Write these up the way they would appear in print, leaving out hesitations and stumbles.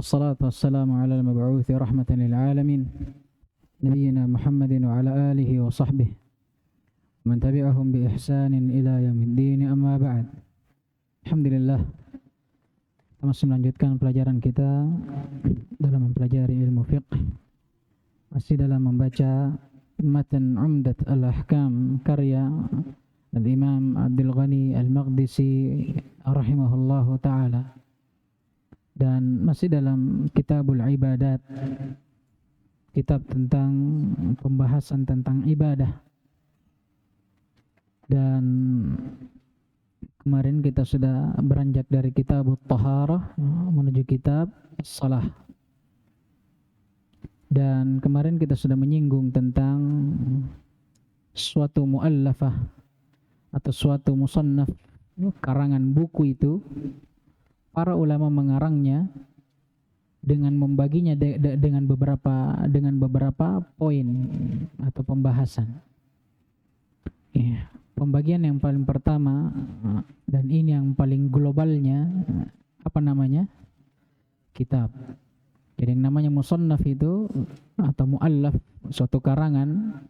والصلاة والسلام على المبعوث رحمة للعالمين نبينا محمد وعلى آله وصحبه ومن تبعهم بإحسان إلى يوم الدين أما بعد. Alhamdulillah, kita masih melanjutkan pelajaran kita dalam mempelajari ilmu fiqh, masih dalam membaca matan Umdat al-Ahkam karya Al-Imam Abdul Ghani Al-Maqdisi rahimahullahu ta'ala, dan masih dalam Kitabul Ibadat, kitab tentang pembahasan tentang ibadah. Dan kemarin kita sudah beranjak dari Kitabut Taharah menuju kitab Salah. Dan kemarin kita sudah menyinggung tentang suatu muallafah atau suatu musannaf, karangan buku itu para ulama mengarangnya dengan membaginya dengan beberapa poin atau pembahasan. Pembagian yang paling pertama, dan ini yang paling globalnya, apa namanya? Kitab. Jadi yang namanya musannaf itu atau muallaf, suatu karangan,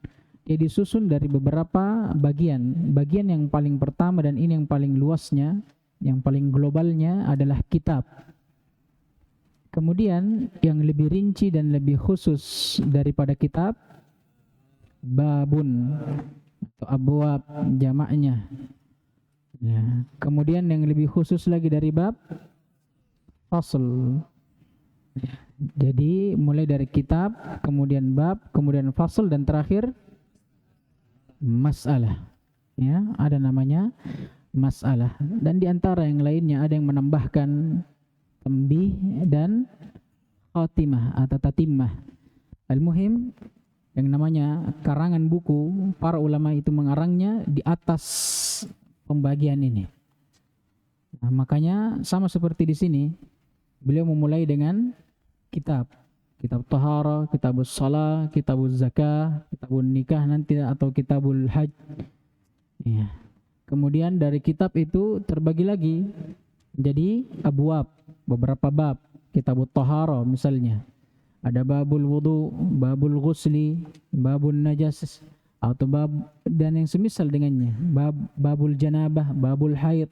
dia disusun dari beberapa bagian. Bagian yang paling pertama dan ini yang paling luasnya, yang paling globalnya adalah kitab. Kemudian yang lebih rinci dan lebih khusus daripada kitab, babun atau abwab jamaknya. Ya. Kemudian yang lebih khusus lagi dari bab, fasl. Ya. Jadi mulai dari kitab, kemudian bab, kemudian fasl, dan terakhir masalah. Ya, ada namanya masalah. Dan di antara yang lainnya ada yang menambahkan tambih dan khatimah atau tatimah. Al-muhim, yang namanya karangan buku, para ulama itu mengarangnya di atas pembagian ini. Nah, makanya sama seperti di sini, beliau memulai dengan kitab taharah, kitabus shalah, kitabuz zakah, kitabun nikah nanti atau kitabul hajj. Ya. Kemudian dari kitab itu terbagi lagi jadi abwab, beberapa bab. Kitabut taharah misalnya, ada babul wudu, babul ghusli, babul najas, atau bab dan yang semisal dengannya, babul janabah, babul haid.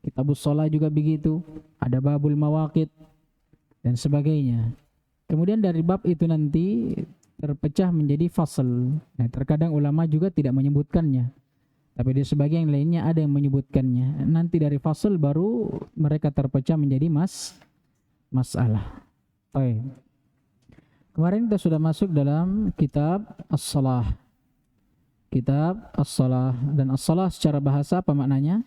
Kitabus shalah juga begitu, ada babul mawaqit dan sebagainya. Kemudian dari bab itu nanti terpecah menjadi fasal. Nah, terkadang ulama juga tidak menyebutkannya, tapi di sebagian lainnya ada yang menyebutkannya. Nanti dari fasal baru mereka terpecah menjadi masalah. Baik. Kemarin kita sudah masuk dalam kitab As-Salah. Kitab As-Salah, dan As-Salah secara bahasa apa maknanya?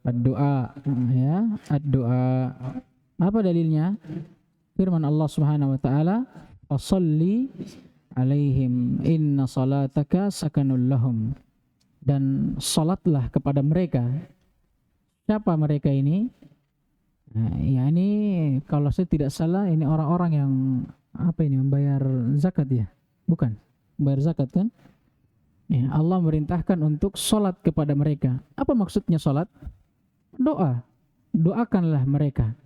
Ad-du'a, ya, ad-du'a. Apa dalilnya? Firman Allah Subhanahu wa taala, "Fasholli 'alaihim inna salataka sakanul lahum." Dan salatlah kepada mereka. Siapa mereka ini? Nah, ya ini kalau saya tidak salah ini orang-orang yang membayar zakat ya? Bukan, membayar zakat kan? Ya, Allah merintahkan untuk salat kepada mereka. Apa maksudnya salat? Doa. Doakanlah mereka.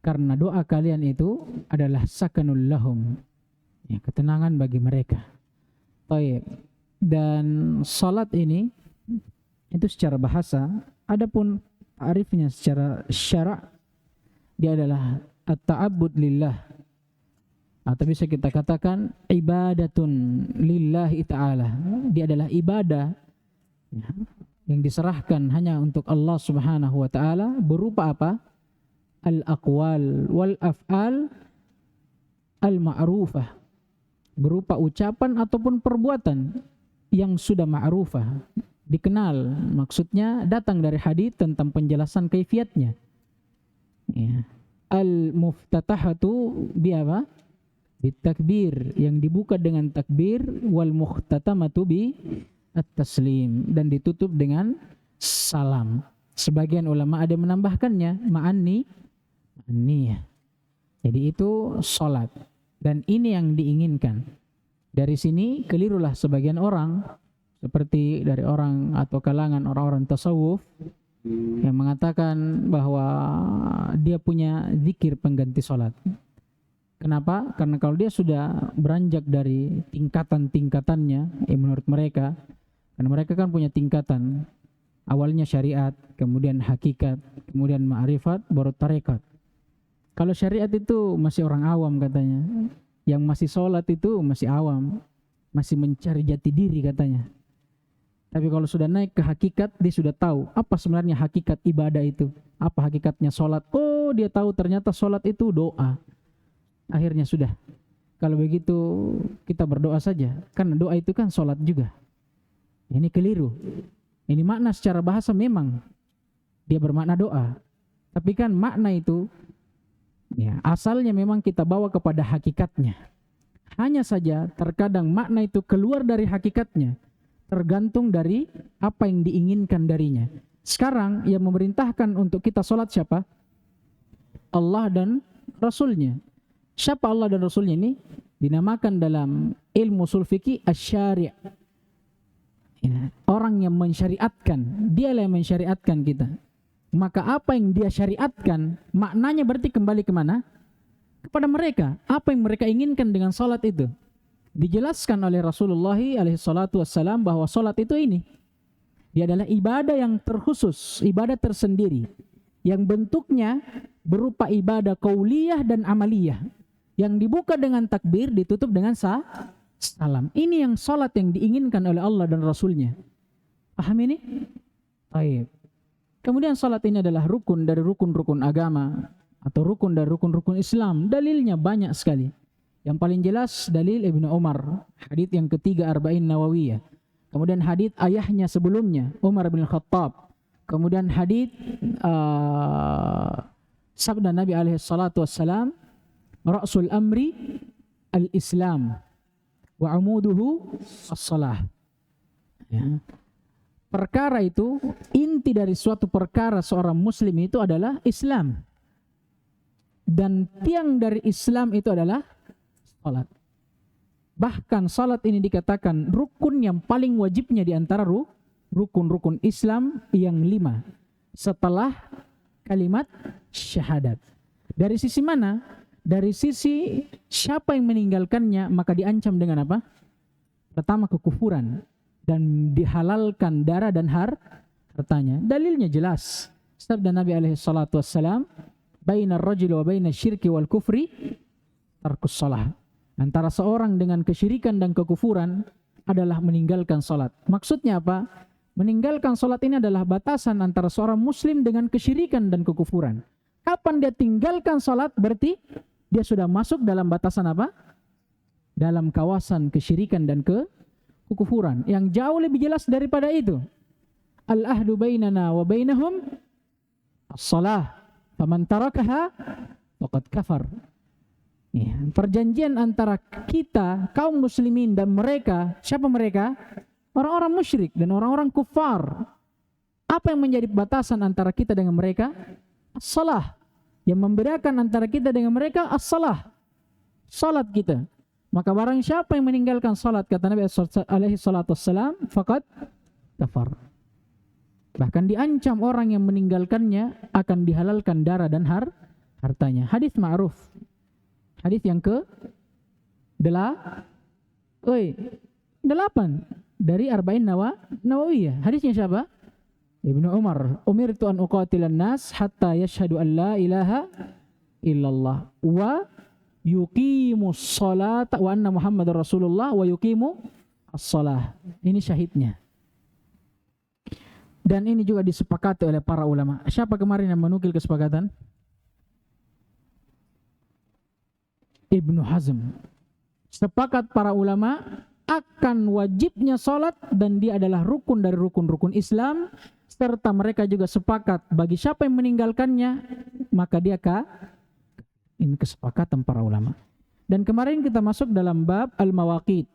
Karena doa kalian itu adalah sakanul lahum. Ya, ketenangan bagi mereka. Baik. Dan salat ini itu secara bahasa, adapun ta'rifnya secara syara' dia adalah at-ta'abbud lillah, atau bisa kita katakan ibadatun lillahi ta'ala. Dia adalah ibadah yang diserahkan hanya untuk Allah Subhanahu wa ta'ala, berupa apa? Al-aqwal wal af'al al-ma'rufah, berupa ucapan ataupun perbuatan yang sudah ma'rufah, dikenal. Maksudnya datang dari hadits tentang penjelasan kaifiatnya. Ya. Al-muftatahatu bi apa? Bitakbir, yang dibuka dengan takbir, wal mukhtatamatu bi at-taslim, dan ditutup dengan salam. Sebagian ulama ada menambahkannya ma'ani. Ya. Jadi itu salat, dan ini yang diinginkan. Dari sini kelirulah sebagian orang, seperti dari orang atau kalangan orang-orang tasawuf yang mengatakan bahwa dia punya zikir pengganti sholat. Kenapa? Karena kalau dia sudah beranjak dari tingkatan-tingkatannya, menurut mereka, karena mereka kan punya tingkatan, awalnya syariat, kemudian hakikat, kemudian ma'rifat, baru tarekat. Kalau syariat itu masih orang awam katanya, yang masih sholat itu masih awam, masih mencari jati diri katanya. Tapi kalau sudah naik ke hakikat, dia sudah tahu apa sebenarnya hakikat ibadah itu, apa hakikatnya sholat. Oh, dia tahu ternyata sholat itu doa. Akhirnya sudah, kalau begitu kita berdoa saja, karena doa itu kan sholat juga. Ini keliru. Ini makna secara bahasa memang dia bermakna doa, tapi kan makna itu ya, asalnya memang kita bawa kepada hakikatnya. Hanya saja terkadang makna itu keluar dari hakikatnya, tergantung dari apa yang diinginkan darinya. Sekarang yang memerintahkan untuk kita sholat siapa? Allah dan Rasulnya. Siapa Allah dan Rasulnya ini? Dinamakan dalam ilmu ushul fikih asy-syari'. Ya, orang yang mensyariatkan, dialah yang mensyariatkan kita. Maka apa yang dia syariatkan, maknanya berarti kembali kemana? Kepada mereka. Apa yang mereka inginkan dengan salat itu? Dijelaskan oleh Rasulullah SAW bahwa salat itu ini. Dia adalah ibadah yang terkhusus, ibadah tersendiri. Yang bentuknya berupa ibadah qauliyah dan amaliyah. Yang dibuka dengan takbir, ditutup dengan salam. Ini yang salat yang diinginkan oleh Allah dan Rasulnya. Paham ini? Baik. Kemudian salat ini adalah rukun dari rukun-rukun agama atau rukun dari rukun-rukun Islam. Dalilnya banyak sekali. Yang paling jelas dalil Ibnu Umar, hadits yang ketiga Arba'in Nawawiyah. Kemudian hadits ayahnya sebelumnya, Umar bin Khattab. Kemudian hadits sabda Nabi alaihi salatu wassalam, Ra'sul amri al-Islam wa amuduhu as-salah. Ya. Perkara itu, inti dari suatu perkara seorang muslim itu adalah Islam. Dan tiang dari Islam itu adalah salat. Bahkan salat ini dikatakan rukun yang paling wajibnya di antara rukun-rukun Islam yang 5 setelah kalimat syahadat. Dari sisi mana? Dari sisi siapa yang meninggalkannya maka diancam dengan apa? Pertama kekufuran dan dihalalkan darah dan hartanya. Dalilnya jelas. Sabda Nabi alaihi salatu wassalam, "Bainar rajuli wa bainas syirki wal kufri tarkus shalah." Antara seorang dengan kesyirikan dan kekufuran adalah meninggalkan salat. Maksudnya apa? Meninggalkan salat ini adalah batasan antara seorang muslim dengan kesyirikan dan kekufuran. Kapan dia tinggalkan salat berarti dia sudah masuk dalam batasan apa? Dalam kawasan kesyirikan dan kekufuran. Yang jauh lebih jelas daripada itu. Al-ahdu bainana wa bainahum as-salah. Faman tarakaha faqad kafar. Ya, perjanjian antara kita, kaum muslimin dan mereka, siapa mereka? Orang-orang musyrik dan orang-orang kufar. Apa yang menjadi batasan antara kita dengan mereka? As-salah. Yang membedakan antara kita dengan mereka as-salah. Salat kita. Maka barang siapa yang meninggalkan salat, kata Nabi alaihi salatu wassalam, faqad kafar. Bahkan diancam orang yang meninggalkannya akan dihalalkan darah dan hartanya. Hadis ma'ruf. Hadis yang delapan dari Arba'in Nawawiyah. Hadisnya siapa? Ibnu Umar. Umirtu an uqatilan nas hatta yashhadu an la ilaha illallah wa yuqimus salata wa anna Muhammadar Rasulullah wa yuqimu as-salah. Ini syahidnya. Dan ini juga disepakati oleh para ulama. Siapa kemarin yang menukil kesepakatan? Ibnu Hazm. Sepakat para ulama akan wajibnya salat dan dia adalah rukun dari rukun-rukun Islam, serta mereka juga sepakat bagi siapa yang meninggalkannya maka dia ini kesepakatan para ulama. Dan kemarin kita masuk dalam bab al-mawaqit,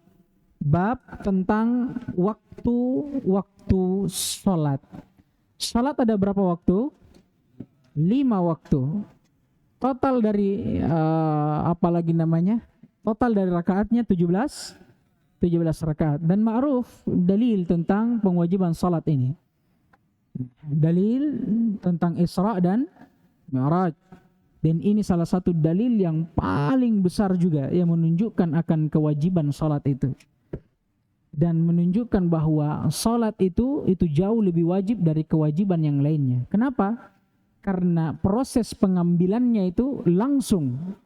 bab tentang waktu salat. Salat ada berapa waktu? 5 waktu. Total dari total dari rakaatnya 17 rakaat. Dan ma'ruf dalil tentang penwajiban salat ini. Dalil tentang Isra dan Mi'raj. Dan ini salah satu dalil yang paling besar juga yang menunjukkan akan kewajiban salat itu. Dan menunjukkan bahwa salat itu jauh lebih wajib dari kewajiban yang lainnya. Kenapa? Karena proses pengambilannya itu langsung.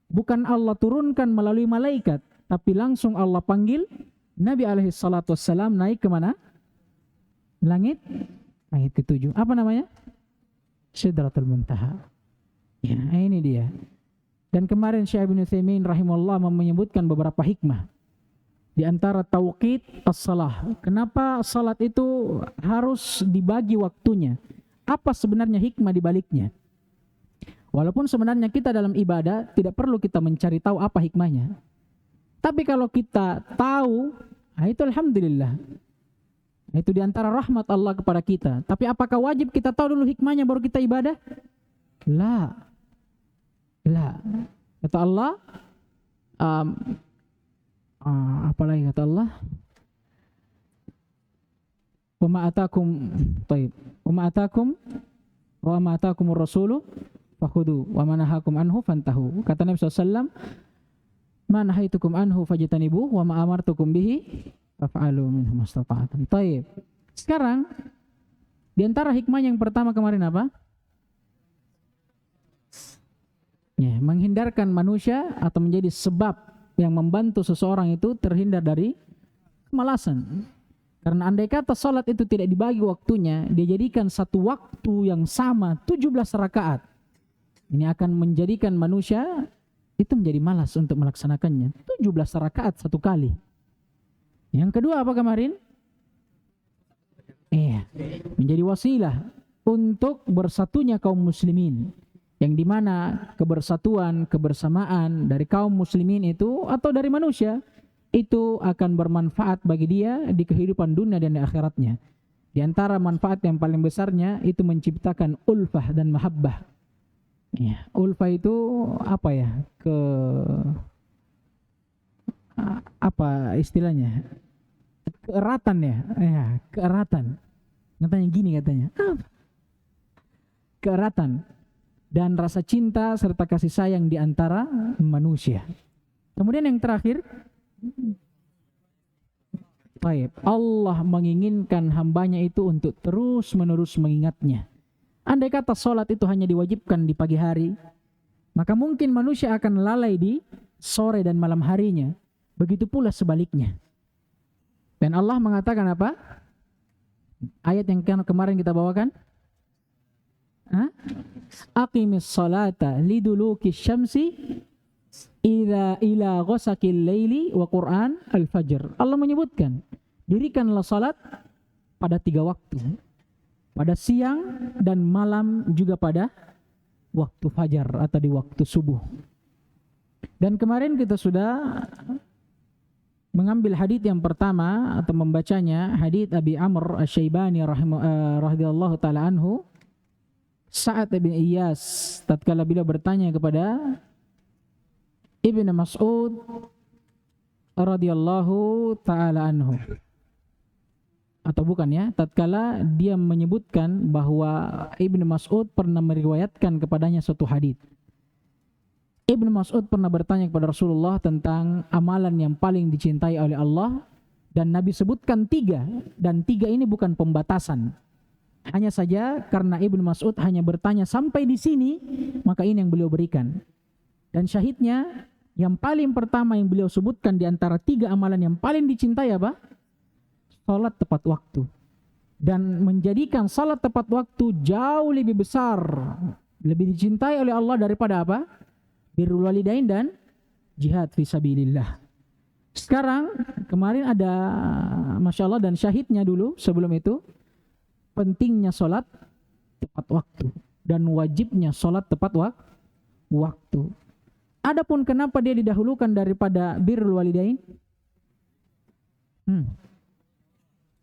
Bukan Allah turunkan melalui malaikat, tapi langsung Allah panggil Nabi alaihi salatu wassalam naik ke mana? Langit ketujuh. Apa namanya? Sidratul Muntaha. Ya, ini dia. Dan kemarin Syekh Ibnu Utsaimin rahimahullah menyebutkan beberapa hikmah. Di antara tauqid as-salah. Kenapa salat itu harus dibagi waktunya? Apa sebenarnya hikmah di baliknya? Walaupun sebenarnya kita dalam ibadah tidak perlu kita mencari tahu apa hikmahnya. Tapi kalau kita tahu, itu alhamdulillah. Itu di antara rahmat Allah kepada kita. Tapi apakah wajib kita tahu dulu hikmahnya baru kita ibadah? La. Kata Allah, apalagi kata Allah? Wa ma atakumur rasulu fakhudu wa ma nahakum anhu fantahu. Kata Nabi SAW, ma nahaitukum anhu fajtanibu wa ma amartukum bihi faf'alu minhu mastata'tum. Baik. Sekarang di antara hikmah yang pertama kemarin apa? Ya, menghindarkan manusia atau menjadi sebab yang membantu seseorang itu terhindar dari kemalasan. Karena andai kata salat itu tidak dibagi waktunya, dia jadikan satu waktu yang sama 17 rakaat. Ini akan menjadikan manusia itu menjadi malas untuk melaksanakannya. 17 rakaat satu kali. Yang kedua apa kemarin? Menjadi wasilah untuk bersatunya kaum muslimin. Yang dimana kebersatuan, kebersamaan dari kaum muslimin itu atau dari manusia itu akan bermanfaat bagi dia di kehidupan dunia dan di akhiratnya. Di antara manfaat yang paling besarnya itu menciptakan ulfah dan mahabbah. Ya, ulfah itu apa ya? Apa istilahnya? Keeratan ya? Keeratan. Katanya gini katanya. Keeratan dan rasa cinta serta kasih sayang di antara manusia. Kemudian yang terakhir, Allah menginginkan hambanya itu untuk terus-menerus mengingatnya. Andai kata sholat itu hanya diwajibkan di pagi hari, maka mungkin manusia akan lalai di sore dan malam harinya. Begitu pula sebaliknya. Dan Allah mengatakan apa? Ayat yang kemarin kita bawakan. Aqimis salata liduluki syamsi ila ghasakil laili wa Qur'an al-fajr. Allah menyebutkan, dirikanlah salat pada 3 waktu. Pada siang dan malam, juga pada waktu fajar atau di waktu subuh. Dan kemarin kita sudah mengambil hadits yang pertama atau membacanya, hadits Abi Amr Asy-Syaibani radhiyallahu taala anhu. Sa'ad bin Iyas tatkala beliau bertanya kepada Ibnu Mas'ud radhiyallahu taala anhu, atau bukan ya, tatkala dia menyebutkan bahwa Ibnu Mas'ud pernah meriwayatkan kepadanya suatu hadits. Ibnu Mas'ud pernah bertanya kepada Rasulullah tentang amalan yang paling dicintai oleh Allah, dan Nabi sebutkan 3, dan 3 ini bukan pembatasan. Hanya saja karena Ibnu Mas'ud hanya bertanya sampai di sini, maka ini yang beliau berikan. Dan syahidnya, yang paling pertama yang beliau sebutkan di antara 3 amalan yang paling dicintai apa? Salat tepat waktu. Dan menjadikan salat tepat waktu jauh lebih besar, lebih dicintai oleh Allah daripada apa? Birrul walidain dan jihad fisabilillah. Sekarang kemarin ada Masya Allah dan syahidnya dulu sebelum itu, pentingnya sholat tepat waktu dan wajibnya sholat tepat waktu. Adapun kenapa dia didahulukan daripada birrul walidain?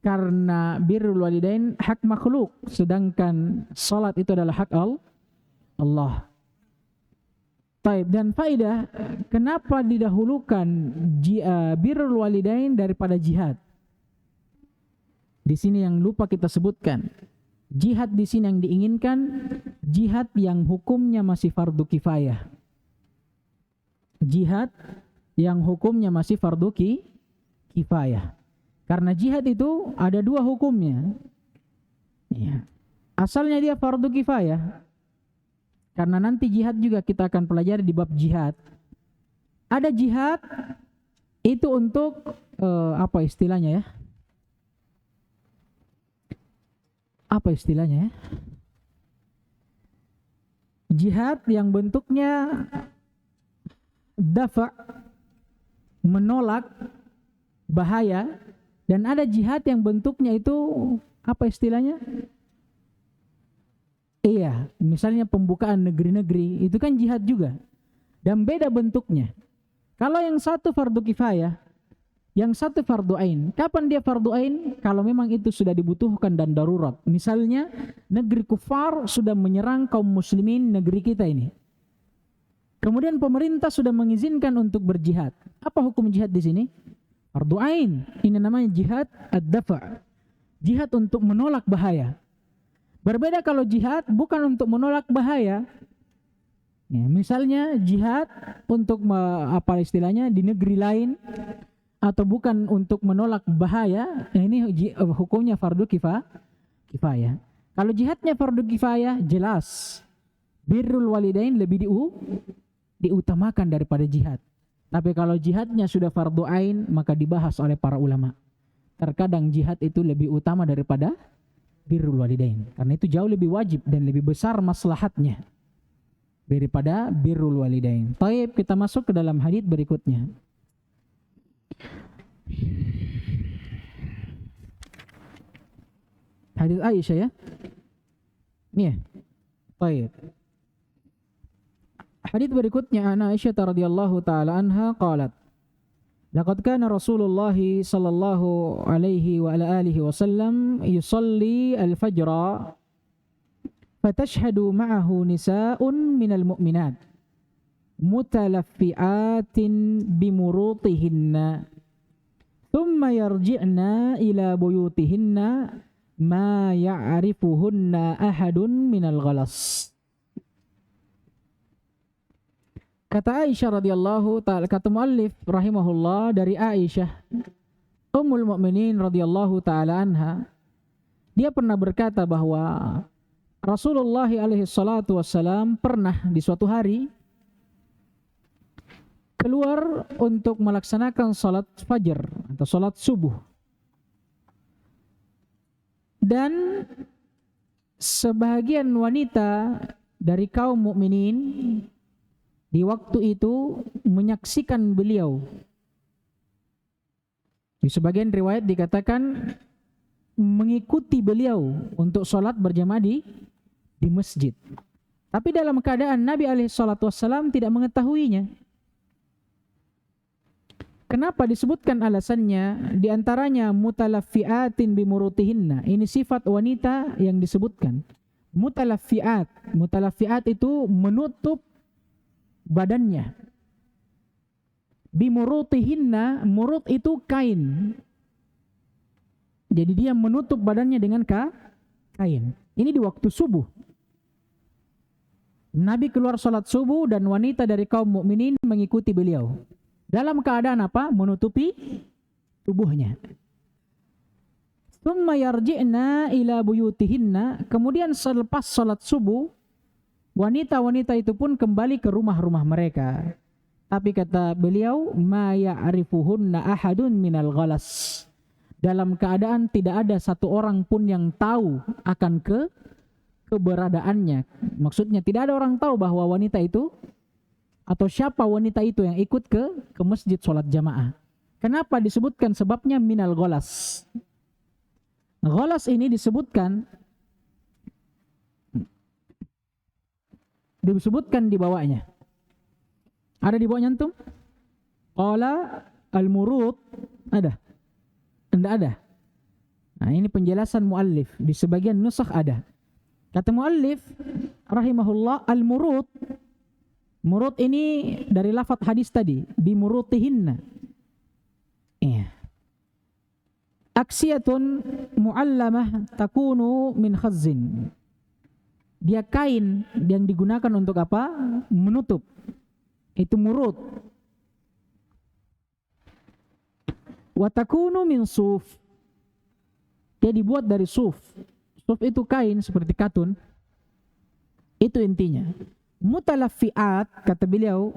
Karena birrul walidain hak makhluk, sedangkan sholat itu adalah hak Allah. Taib, dan faedah kenapa didahulukan birrul walidain daripada jihad? Di sini yang lupa kita sebutkan, jihad di sini yang diinginkan jihad yang hukumnya masih fardu kifayah. Jihad yang hukumnya masih fardu kifayah. Karena jihad itu ada dua hukumnya. Ya. Asalnya dia fardu kifayah. Karena nanti jihad juga kita akan pelajari di bab jihad. Ada jihad itu untuk apa istilahnya ya? Apa istilahnya ya? Jihad yang bentuknya dafa, menolak bahaya, dan ada jihad yang bentuknya itu apa istilahnya? Iya, misalnya pembukaan negeri-negeri, itu kan jihad juga. Dan beda bentuknya. Kalau yang satu fardu kifayah, yang satu fardu ain. Kapan dia fardu ain? Kalau memang itu sudah dibutuhkan dan darurat. Misalnya negeri kufar sudah menyerang kaum muslimin negeri kita ini. Kemudian pemerintah sudah mengizinkan untuk berjihad. Apa hukum jihad di sini? Fardu ain. Ini namanya jihad ad-dafa'. Jihad untuk menolak bahaya. Berbeda kalau jihad bukan untuk menolak bahaya. Ya, misalnya jihad untuk apa istilahnya di negeri lain, atau bukan untuk menolak bahaya, ini hukumnya fardu kifayah. Kalau jihadnya fardu kifayah, jelas birrul walidain lebih diutamakan daripada jihad. Tapi kalau jihadnya sudah fardu ain, maka dibahas oleh para ulama. Terkadang jihad itu lebih utama daripada birrul walidain, karena itu jauh lebih wajib dan lebih besar maslahatnya daripada birrul walidain. Baik, kita masuk ke dalam hadits berikutnya. Hadits Aisyah ya. Nih. Baik. Hadits berikutnya an Aisyah radhiyallahu taala anha qalat laqad kana Rasulullah sallallahu alaihi wa ala alihi wasallam yusalli al-fajra fatashhadu ma'ahu nisa'un minal mu'minat mutalaffi'atin bimurutihinna thumma yarji'na ila buyutihinna ma ya'rifuhunna ahadun minal ghalas. Kata Aisyah radhiyallahu ta'ala, kata muallif rahimahullah dari Aisyah Ummul Mukminin radhiyallahu ta'ala anha, dia pernah berkata bahwa Rasulullah alaihi salatu wassalam pernah di suatu hari keluar untuk melaksanakan salat fajar atau salat subuh. Dan sebahagian wanita dari kaum mukminin di waktu itu menyaksikan beliau. Di sebagian riwayat dikatakan mengikuti beliau untuk salat berjamaah di masjid. Tapi dalam keadaan Nabi alaihi salatu wassalam tidak mengetahuinya. Kenapa disebutkan alasannya? Di antaranya mutalaffiatin bimurutihinna. Ini sifat wanita yang disebutkan. Mutalaffiat. Mutalaffiat itu menutup badannya. Bimurutihinna, murut itu kain. Jadi dia menutup badannya dengan kain. Ini di waktu subuh. Nabi keluar salat subuh dan wanita dari kaum mukminin mengikuti beliau. Dalam keadaan apa? Menutupi tubuhnya. Tsumma yarji'na ila buyutihinna. Kemudian selepas salat subuh, wanita-wanita itu pun kembali ke rumah-rumah mereka. Tapi kata beliau, ma ya'rifuhunna ahadun minal ghalas. Dalam keadaan tidak ada satu orang pun yang tahu akan keberadaannya. Maksudnya tidak ada orang tahu bahwa wanita itu atau siapa wanita itu yang ikut ke masjid sholat jamaah. Kenapa disebutkan sebabnya minal ghalas? Ghalas ini disebutkan di bawahnya. Ada di bawahnya antum? Qala al-murut ada? Tidak ada. Nah, ini penjelasan muallif. Di sebagian nusakh ada. Kata muallif rahimahullah, al-murut, murut ini dari lafaz hadis tadi, bimurutihinna. Iya. Aksiyatun muallamah takunu min khazzin. Dia kain yang digunakan untuk apa? Menutup. Itu murud. Wa takunu min suf. Dia dibuat dari suf. Suf itu kain seperti katun. Itu intinya. Mutalaffi'at, kata beliau,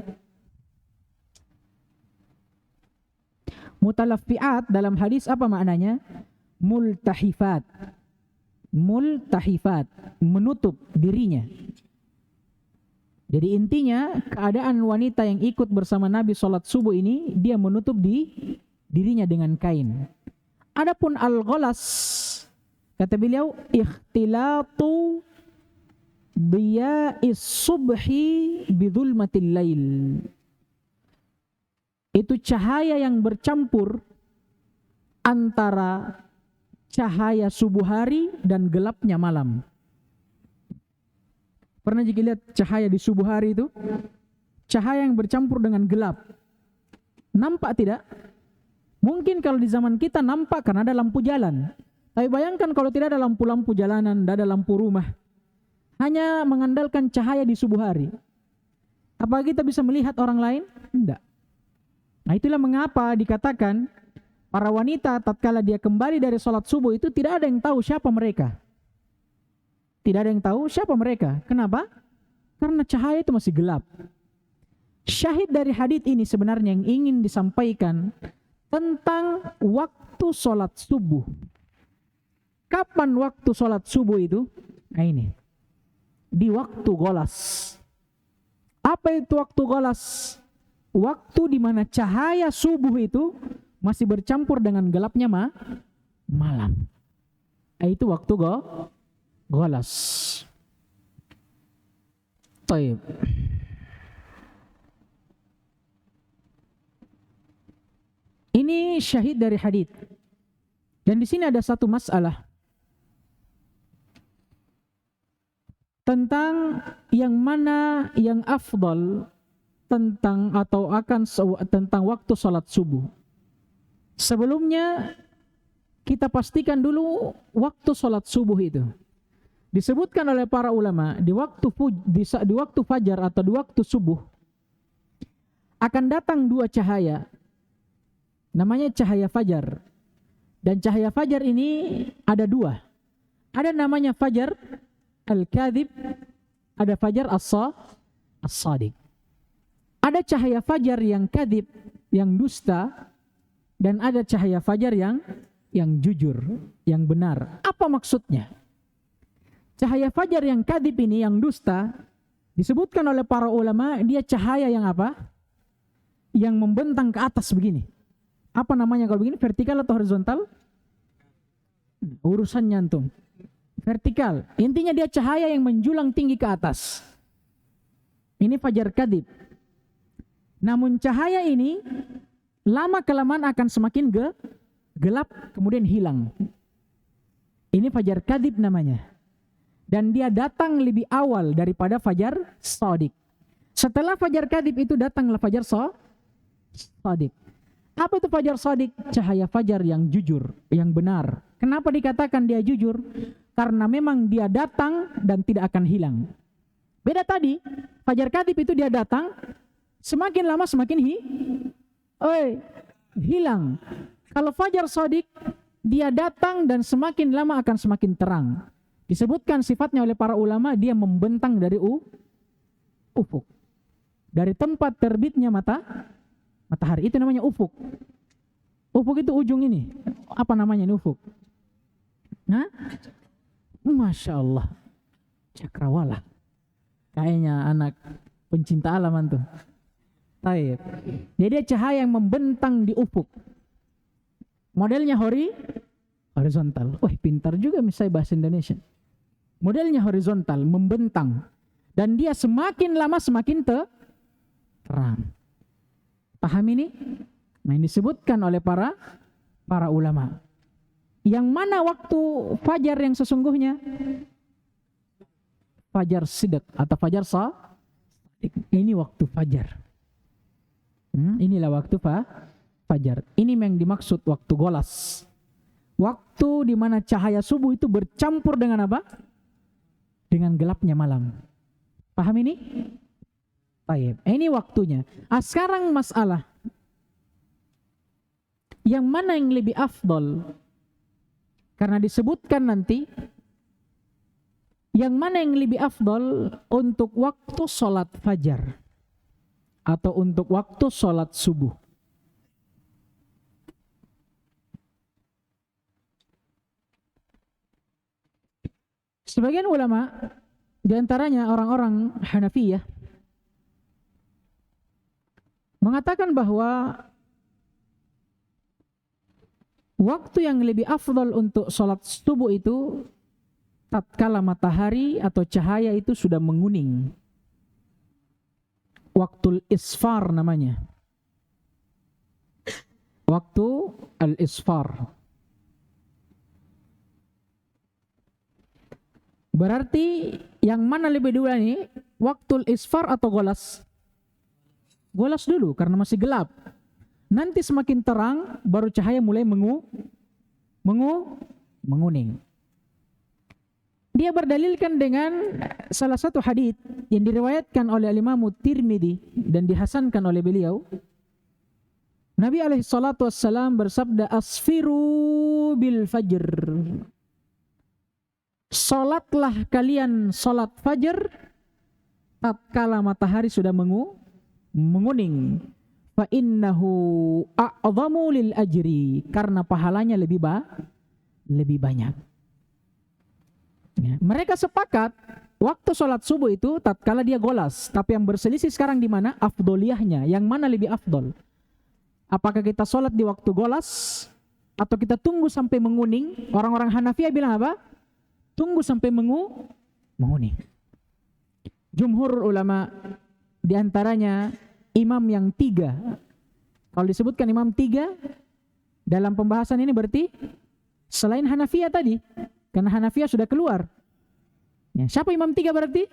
mutalaffi'at dalam hadis apa maknanya? Multahifat. Multahifat, menutup dirinya. Jadi intinya keadaan wanita yang ikut bersama Nabi sholat subuh ini, dia menutup dirinya dengan kain. Adapun al-ghalas, kata beliau, ikhtilatu diya'is subhi bidhulmatil lail. Itu cahaya yang bercampur antara cahaya subuh hari dan gelapnya malam. Pernah juga lihat cahaya di subuh hari itu? Cahaya yang bercampur dengan gelap. Nampak tidak? Mungkin kalau di zaman kita nampak karena ada lampu jalan. Tapi bayangkan kalau tidak ada lampu-lampu jalanan, tidak ada lampu rumah. Hanya mengandalkan cahaya di subuh hari. Apakah kita bisa melihat orang lain? Tidak. Nah itulah mengapa dikatakan para wanita tatkala dia kembali dari sholat subuh itu tidak ada yang tahu siapa mereka. Tidak ada yang tahu siapa mereka. Kenapa? Karena cahaya itu masih gelap. Syahid dari hadits ini sebenarnya yang ingin disampaikan tentang waktu sholat subuh. Kapan waktu sholat subuh itu? Nah ini. Di waktu golas. Apa itu waktu golas? Waktu di mana cahaya subuh itu masih bercampur dengan gelapnya malam. Itu waktu golas. Taib. Ini syahid dari hadits. Dan di sini ada satu masalah tentang yang mana yang afdal tentang atau akan tentang waktu salat subuh. Sebelumnya kita pastikan dulu waktu salat subuh itu. Disebutkan oleh para ulama di waktu fajar atau di waktu subuh akan datang dua cahaya. Namanya cahaya fajar. Dan cahaya fajar ini ada dua. Ada namanya fajar al-kadhib, ada fajar as-sadiq. Ada cahaya fajar yang kadhib, yang dusta, dan ada cahaya fajar yang jujur, yang benar. Apa maksudnya? Cahaya fajar yang kadhib ini, yang dusta, disebutkan oleh para ulama, dia cahaya yang apa? Yang membentang ke atas begini. Apa namanya kalau begini? Vertikal atau horizontal? Urusannya antum. Vertikal. Intinya dia cahaya yang menjulang tinggi ke atas. Ini fajar kadhib. Namun cahaya ini lama kelamaan akan semakin gelap kemudian hilang. Ini fajar kadhib namanya. Dan dia datang lebih awal daripada fajar shadiq. Setelah fajar kadhib itu datanglah fajar shadiq. Apa itu fajar shadiq? Cahaya fajar yang jujur, yang benar. Kenapa dikatakan dia jujur? Karena memang dia datang dan tidak akan hilang. Beda tadi, fajar kadhib itu dia datang, semakin lama semakin hilang. Kalau fajar shadiq, dia datang dan semakin lama akan semakin terang. Disebutkan sifatnya oleh para ulama, dia membentang dari ufuk. Dari tempat terbitnya matahari, itu namanya ufuk. Ufuk itu ujung ini. Apa namanya ini ufuk? Nah, Masya Allah, cakrawala. Kayaknya anak pencinta alam antum. Taib. Jadi dia cahaya yang membentang di ufuk. Modelnya horizontal. Wah, pintar juga misalnya bahasa Indonesia. Modelnya horizontal, membentang. Dan dia semakin lama semakin terang. Paham ini? Nah, ini disebutkan oleh para ulama. Yang mana waktu fajar yang sesungguhnya? Fajar sidq atau fajar shadiq. Ini waktu fajar. Inilah waktu fajar. Ini yang dimaksud waktu golas. Waktu di mana cahaya subuh itu bercampur dengan apa? dengan gelapnya malam. Paham ini? Baik, ini waktunya. Sekarang masalah, yang mana yang lebih afdol? Karena disebutkan nanti, yang mana yang lebih afdol untuk waktu sholat fajar atau untuk waktu sholat subuh. Sebagian ulama, diantaranya orang-orang Hanafiyah, mengatakan bahwa waktu yang lebih afdal untuk sholat subuh itu tatkala matahari atau cahaya itu sudah menguning. Waktu isfar namanya. Waktu al-isfar. Berarti yang mana lebih dulu ini? Waktu isfar atau golas? Golas dulu karena masih gelap. Nanti semakin terang baru cahaya mulai menguning. Dia berdalilkan dengan salah satu hadits yang diriwayatkan oleh Imam Tirmidzi dan dihasankan oleh beliau. Nabi alaihi salatu wassalam bersabda, asfiru bil fajr. Salatlah kalian salat fajar tatkala matahari sudah menguning. Fa innahu a'zamu lil ajri, karena pahalanya lebih banyak. Ya, mereka sepakat waktu salat subuh itu tatkala dia golas, tapi yang berselisih sekarang di mana afdoliyahnya, yang mana lebih afdol? Apakah kita salat di waktu golas atau kita tunggu sampai menguning? Orang-orang Hanafiyah bilang apa? Tunggu sampai menguning. Jumhur ulama, diantaranya imam yang 3. Kalau disebutkan imam 3 dalam pembahasan ini berarti selain Hanafiyah tadi, karena Hanafiyah sudah keluar. Ya, siapa imam 3 berarti?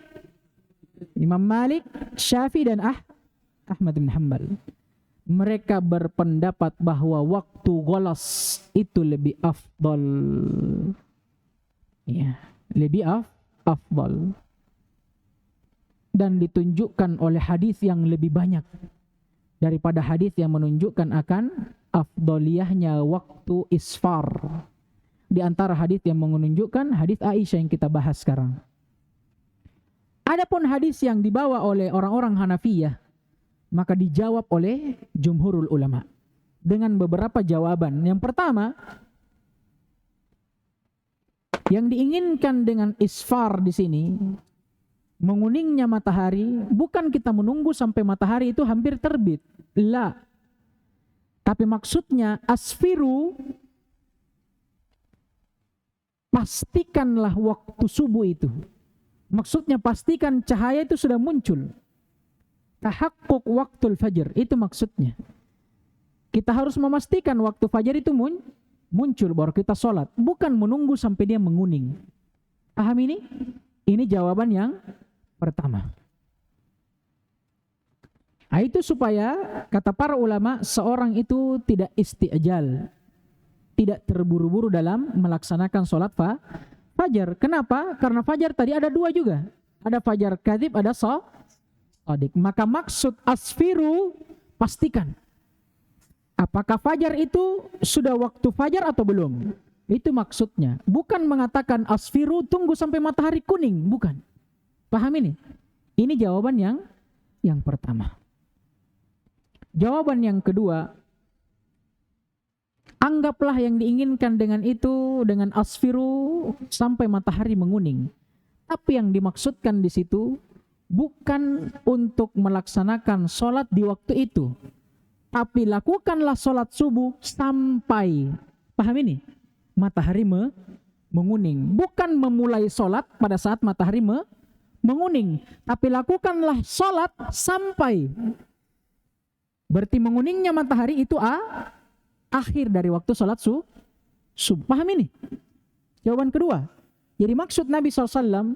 Imam Malik, Syafi'i dan Ahmad bin Hanbal. Mereka berpendapat bahwa waktu golas itu lebih afdal. Ya, lebih afdal. Dan ditunjukkan oleh hadis yang lebih banyak daripada hadis yang menunjukkan akan afdaliyahnya waktu isfar. Di antara hadis yang menunjukkan hadis Aisyah yang kita bahas sekarang. Adapun hadis yang dibawa oleh orang-orang Hanafiyah, maka dijawab oleh jumhurul ulama dengan beberapa jawaban. Yang pertama, yang diinginkan dengan isfar di sini, menguningnya matahari, bukan kita menunggu sampai matahari itu hampir terbit. La. Tapi maksudnya asfiru, pastikanlah waktu subuh itu. Maksudnya pastikan cahaya itu sudah muncul. Tahakkuk waktul fajar, itu maksudnya. Kita harus memastikan waktu fajar itu muncul baru kita sholat, bukan menunggu sampai dia menguning. Paham ini? Ini jawaban yang pertama. Nah, itu supaya kata para ulama seorang itu tidak isti'jal, tidak terburu-buru dalam melaksanakan sholat fajar. Kenapa? Karena fajar tadi ada 2 juga. Ada fajar kadzib, ada shadiq. Maka maksud asfiru, pastikan apakah fajar itu sudah waktu fajar atau belum. Itu maksudnya. Bukan mengatakan asfiru tunggu sampai matahari kuning, bukan. Paham ini? Ini jawaban yang pertama. Jawaban yang kedua, anggaplah yang diinginkan dengan itu, dengan asfiru sampai matahari menguning. Tapi yang dimaksudkan di situ bukan untuk melaksanakan sholat di waktu itu, tapi lakukanlah sholat subuh sampai, paham ini? Matahari menguning. Bukan memulai sholat pada saat matahari menguning, tapi lakukanlah sholat sampai. Berarti menguningnya matahari itu akhir dari waktu sholat subuh. Paham ini? Jawaban kedua. Jadi maksud Nabi SAW,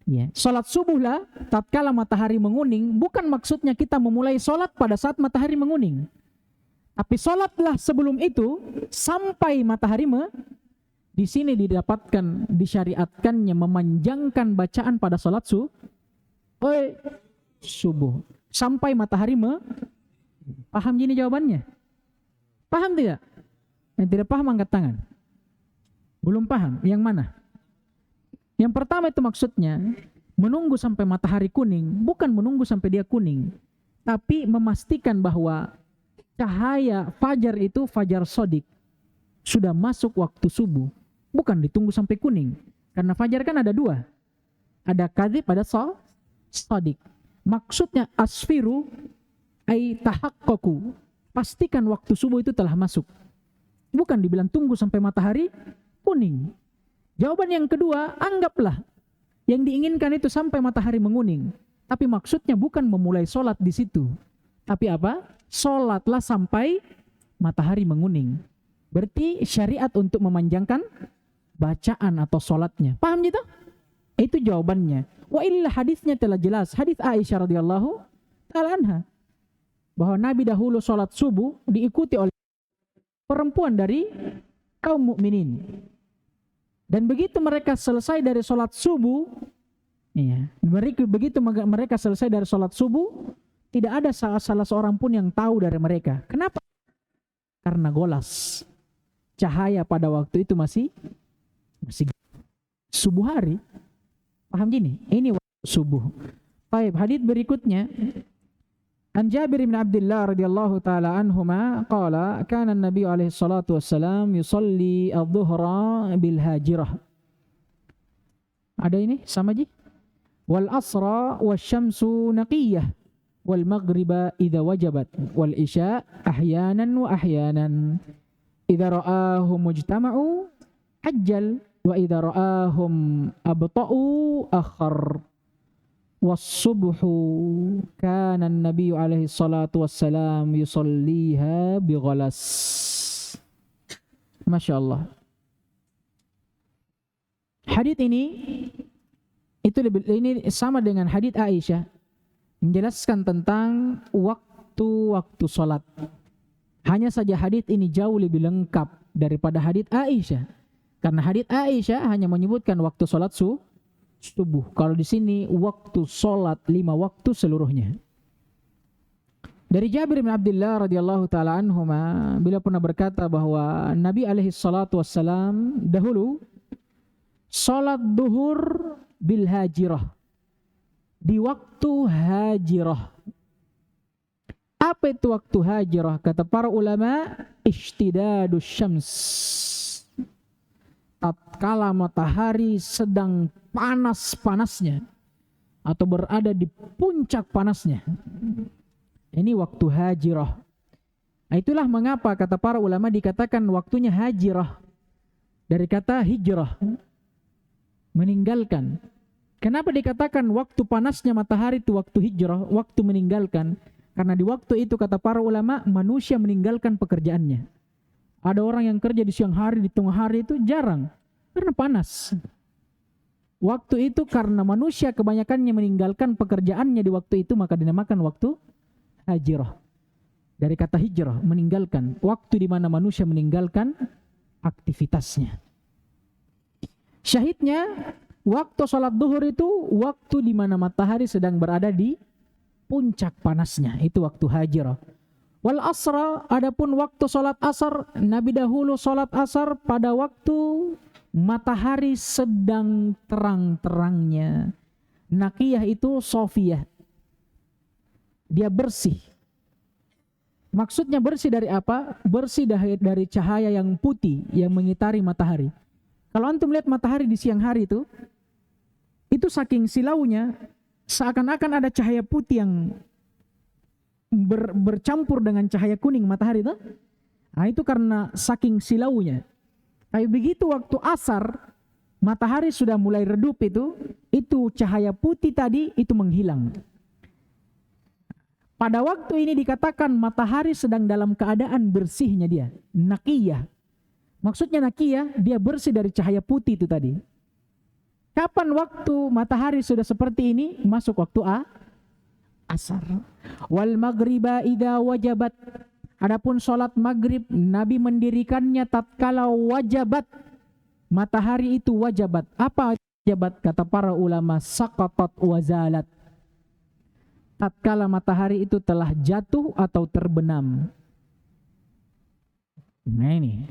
ya, sholat subuhlah tatkala matahari menguning, bukan maksudnya kita memulai sholat pada saat matahari menguning. Tapi sholatlah sebelum itu sampai matahari Di sini didapatkan, disyariatkannya memanjangkan bacaan pada salat subuh sampai matahari paham gini jawabannya? Paham tidak? Yang tidak paham angkat tangan. Belum paham? Yang mana? Yang pertama itu maksudnya menunggu sampai matahari kuning, bukan menunggu sampai dia kuning, tapi memastikan bahwa cahaya fajar itu fajar sodik, sudah masuk waktu subuh, bukan ditunggu sampai kuning. Karena fajar kan ada dua, ada kadzib, ada sodik. Maksudnya asfiru ay tahaqqaqu, pastikan waktu subuh itu telah masuk, bukan dibilang tunggu sampai matahari kuning. Jawaban yang kedua, anggaplah yang diinginkan itu sampai matahari menguning, tapi maksudnya bukan memulai sholat di situ, tapi apa? Sholatlah sampai matahari menguning. Berarti syariat untuk memanjangkan bacaan atau sholatnya. Paham gitu? Itu jawabannya. Wa illa hadisnya telah jelas. Hadis Aisyah radhiyallahu ta'ala anha, bahwa Nabi dahulu sholat subuh diikuti oleh perempuan dari kaum mukminin. Dan begitu mereka selesai dari sholat subuh, begitu mereka selesai dari sholat subuh, tidak ada salah seorang pun yang tahu dari mereka. Kenapa? Karena golas. Cahaya pada waktu itu masih subuh hari. Paham gini? Ini waktu subuh. Baik, hadits berikutnya. An Jabir bin Abdullah radhiyallahu taala anhuma qala kana an-nabiy alaihi salatu wassalam yusalli adh-dhuhra bil hajirah. Ada ini sama ji? Wal asra wasyamsu naqiyah wal maghriba idza wajabat wal isya ahyanan wa ahyanan idza ra'ahum mujtama'u ajjal wa idza ra'ahum abta'u akhar. Was-subhu kana an-nabiy alaihi salatu wassalam yusalliha bighalas. Masyaallah. Hadits ini sama dengan hadits Aisyah, menjelaskan tentang waktu-waktu salat. Hanya saja hadits ini jauh lebih lengkap daripada hadits Aisyah. Karena hadits Aisyah hanya menyebutkan waktu salat subuh. Kalau di sini waktu salat 5 waktu seluruhnya. Dari Jabir bin Abdullah radhiyallahu taala anhuma, beliau pernah berkata bahwa Nabi alaihi salatu wassalam dahulu salat duhur bil hajirah, di waktu hajirah. Apa itu waktu hajirah? Kata para ulama, ishtidadus syams, tatkala matahari sedang panas-panasnya atau berada di puncak panasnya. Ini waktu hajirah. Nah, itulah mengapa kata para ulama dikatakan waktunya hajirah, dari kata hijrah, meninggalkan. Kenapa dikatakan waktu panasnya matahari itu waktu hijrah, waktu meninggalkan? Karena di waktu itu kata para ulama manusia meninggalkan pekerjaannya. Ada orang yang kerja di siang hari, di tengah hari itu jarang, karena panas. Waktu itu karena manusia kebanyakannya meninggalkan pekerjaannya di waktu itu, maka dinamakan waktu hajirah. Dari kata hijrah, meninggalkan. Waktu di mana manusia meninggalkan aktivitasnya. Syahidnya, waktu sholat duhur itu waktu di mana matahari sedang berada di puncak panasnya. Itu waktu hajirah. Wal asra, adapun waktu sholat asar, Nabi dahulu sholat asar pada waktu matahari sedang terang-terangnya. Naqiyah itu sofiyah, dia bersih. Maksudnya bersih dari apa? Bersih dari cahaya yang putih yang mengitari matahari. Kalau antum lihat matahari di siang hari itu saking silaunya, seakan-akan ada cahaya putih yang bercampur dengan cahaya kuning matahari itu. Nah, itu karena saking silaunya. Tapi begitu waktu asar, matahari sudah mulai redup itu cahaya putih tadi itu menghilang. Pada waktu ini dikatakan matahari sedang dalam keadaan bersihnya dia, naqiyah. Maksudnya naqiyah, dia bersih dari cahaya putih itu tadi. Kapan waktu matahari sudah seperti ini? Masuk waktu asar. Wal maghriba idza wajabat. Adapun salat maghrib Nabi mendirikannya tatkala wajabat, matahari itu wajabat. Apa wajabat? Kata para ulama, saqatat wazalat. Tatkala matahari itu telah jatuh atau terbenam. Nah ini.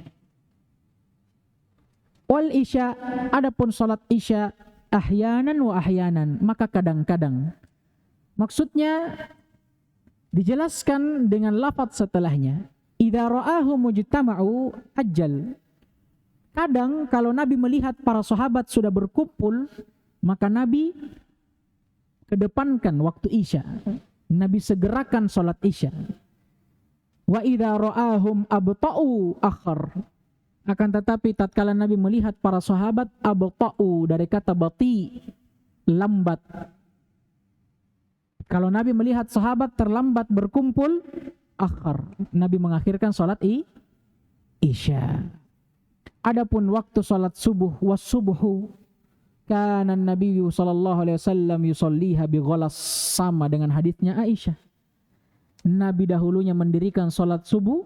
Wal isya, adapun salat isya ahyanan wa ahyanan, maka kadang-kadang. Maksudnya dijelaskan dengan lafaz setelahnya. Idza ra'ahu mujtama'u ajjal. Kadang kalau Nabi melihat para sahabat sudah berkumpul, maka Nabi kedepankan waktu isya. Nabi segerakan salat isya. Wa idza ra'ahum abta'u akhar. Akan tetapi tatkala Nabi melihat para sahabat, abta'u dari kata bati, lambat. Kalau Nabi melihat sahabat terlambat berkumpul, akhar. Nabi mengakhirkan salat isya. Adapun waktu salat subuh, was subuhu kana Nabi sallallahu alaihi wasallam yusalliha bi ghalas, sama dengan hadisnya Aisyah. Nabi dahulunya mendirikan salat subuh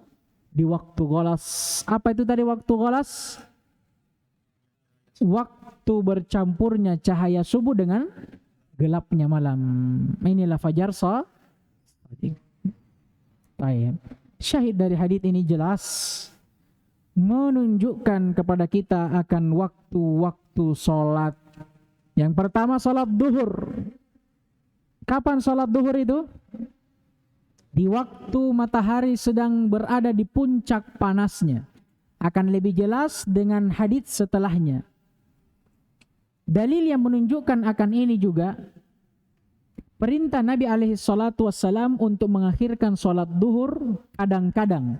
di waktu ghalas. Apa itu tadi waktu ghalas? Waktu bercampurnya cahaya subuh dengan gelapnya malam. Inilah fajar shadiq. Baik. Syahid dari hadis ini jelas menunjukkan kepada kita akan waktu-waktu sholat. Yang pertama sholat duhur. Kapan sholat duhur itu? Di waktu matahari sedang berada di puncak panasnya. Akan lebih jelas dengan hadits setelahnya. Dalil yang menunjukkan akan ini juga perintah Nabi alaihi salatu wassalam untuk mengakhirkan sholat duhur kadang-kadang